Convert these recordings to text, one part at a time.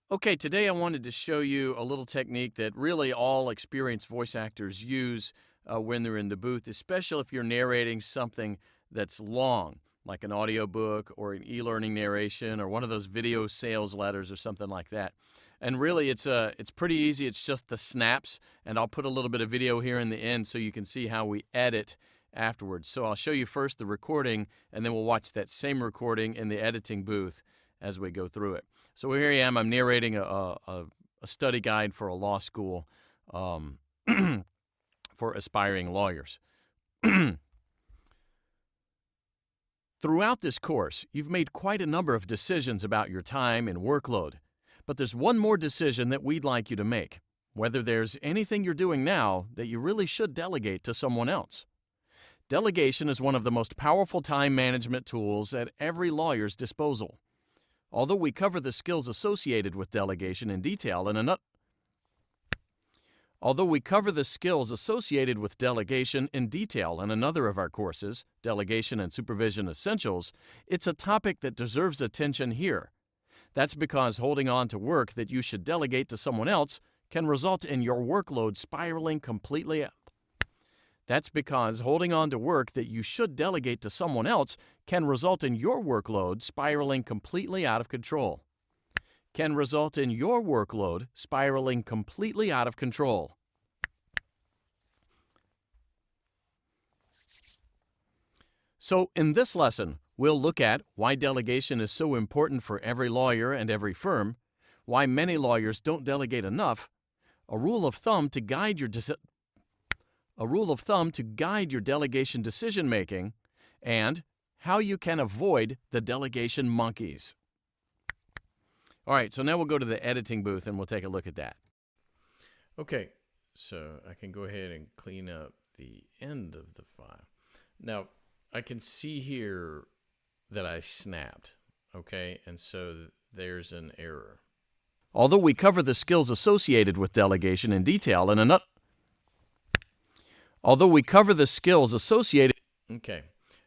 Okay, today I wanted to show you a little technique that really all experienced voice actors use when they're in the booth, especially if you're narrating something that's long, like an audiobook or an e-learning narration or one of those video sales letters or something like that. And really, it's pretty easy. It's just the snaps, and I'll put a little bit of video here in the end so you can see how we edit afterwards. So I'll show you first the recording, and then we'll watch that same recording in the editing booth as we go through it. So here I am. I'm narrating a study guide for a law school for aspiring lawyers. Throughout this course, you've made quite a number of decisions about your time and workload. But there's one more decision that we'd like you to make, whether there's anything you're doing now that you really should delegate to someone else. Delegation is one of the most powerful time management tools at every lawyer's disposal. Although we cover the skills associated with delegation in detail in another of our courses, Delegation and Supervision Essentials, it's a topic that deserves attention here. That's because holding on to work that you should delegate to someone else can result in your workload spiraling completely out of control. So in this lesson, we'll look at why delegation is so important for every lawyer and every firm, why many lawyers don't delegate enough, a rule of thumb to guide your delegation decision-making, and how you can avoid the delegation monkeys. All right, so now we'll go to the editing booth and we'll take a look at that. Okay, so I can go ahead and clean up the end of the file. Now, I can see here that I snapped, okay? And so there's an error. Although we cover the skills associated with delegation in detail in another... Okay,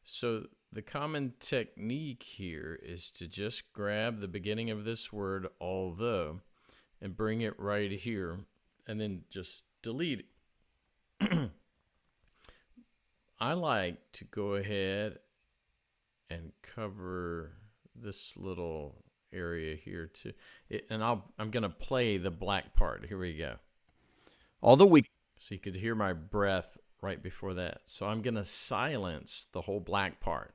so the common technique here is to just grab the beginning of this word, although, and bring it right here, and then just delete it. I like to go ahead and cover this little area here too, and I'm going to play the black part. Here we go. So you could hear my breath right before that. So I'm going to silence the whole black part.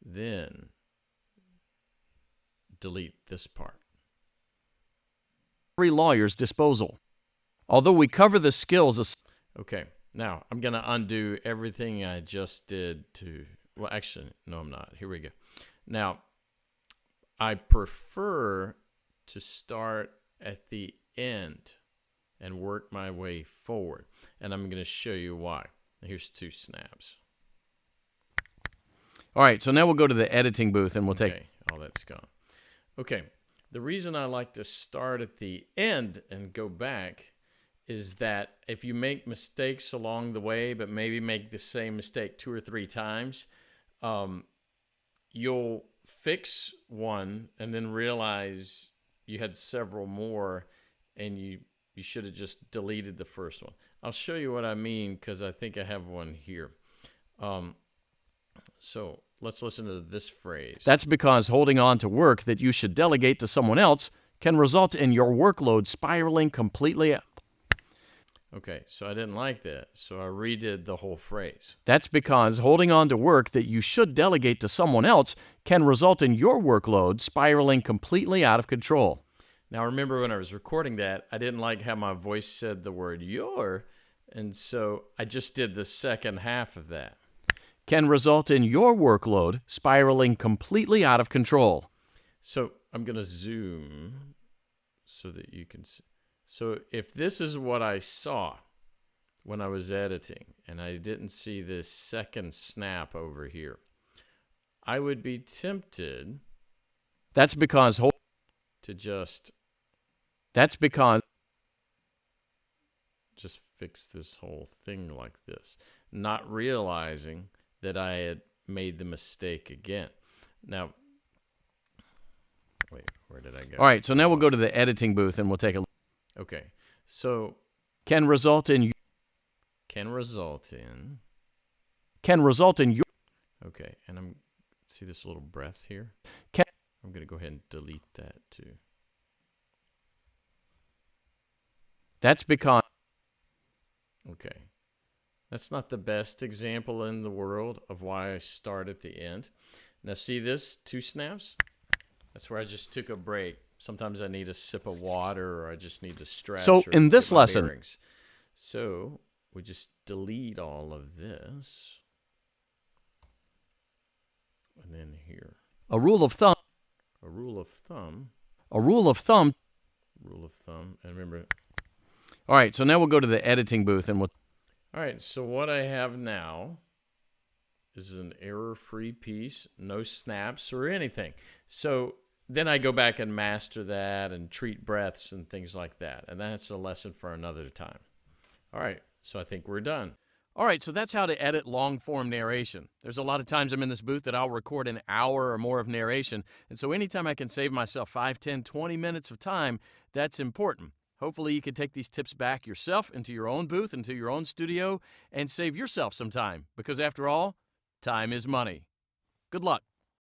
Then delete this part. Every lawyer's disposal. Although we cover the skills. Okay, now I'm going to undo everything I just did to, well, actually, no, I'm not. Here we go. Now, I prefer to start at the end and work my way forward. And I'm going to show you why. Here's 2 snaps. All right, so now we'll go to the editing booth and we'll take... all that's gone. Okay, the reason I like to start at the end and go back is that if you make mistakes along the way, but maybe make the same mistake 2 or 3 times, you'll fix one and then realize you had several more and you should have just deleted the first one. I'll show you what I mean because I think I have one here. So let's listen to this phrase. That's because holding on to work that you should delegate to someone else can result in your workload spiraling completely out. Okay, so I didn't like that, so I redid the whole phrase. That's because holding on to work that you should delegate to someone else can result in your workload spiraling completely out of control. Now, remember when I was recording that, I didn't like how my voice said the word your, and so I just did the second half of that. Can result in your workload spiraling completely out of control. So I'm going to zoom so that you can see. So if this is what I saw when I was editing, and I didn't see this second snap over here, I would be tempted... That's because just fix this whole thing like this, not realizing that I had made the mistake again. Now, Wait, where did I go? All right, so now we'll go to the editing booth and we'll take a look. Okay, so Can result in your. Okay, and see this little breath here? Can. I'm going to go ahead and delete that too. That's because. Okay. That's not the best example in the world of why I start at the end. Now see this 2 snaps? That's where I just took a break. Sometimes I need a sip of water, or I just need to stretch. So or in this get my lesson, bearings. So we just delete all of this. And then here. a rule of thumb. A rule of thumb. And remember. All right, so now we'll go to the editing booth and we'll. All right, so what I have now is an error-free piece, no snaps or anything. So then I go back and master that and treat breaths and things like that. And that's a lesson for another time. All right, so I think we're done. All right, so that's how to edit long-form narration. There's a lot of times I'm in this booth that I'll record an hour or more of narration. And so anytime I can save myself 5, 10, 20 minutes of time, that's important. Hopefully you can take these tips back yourself into your own booth, into your own studio, and save yourself some time. Because after all, time is money. Good luck.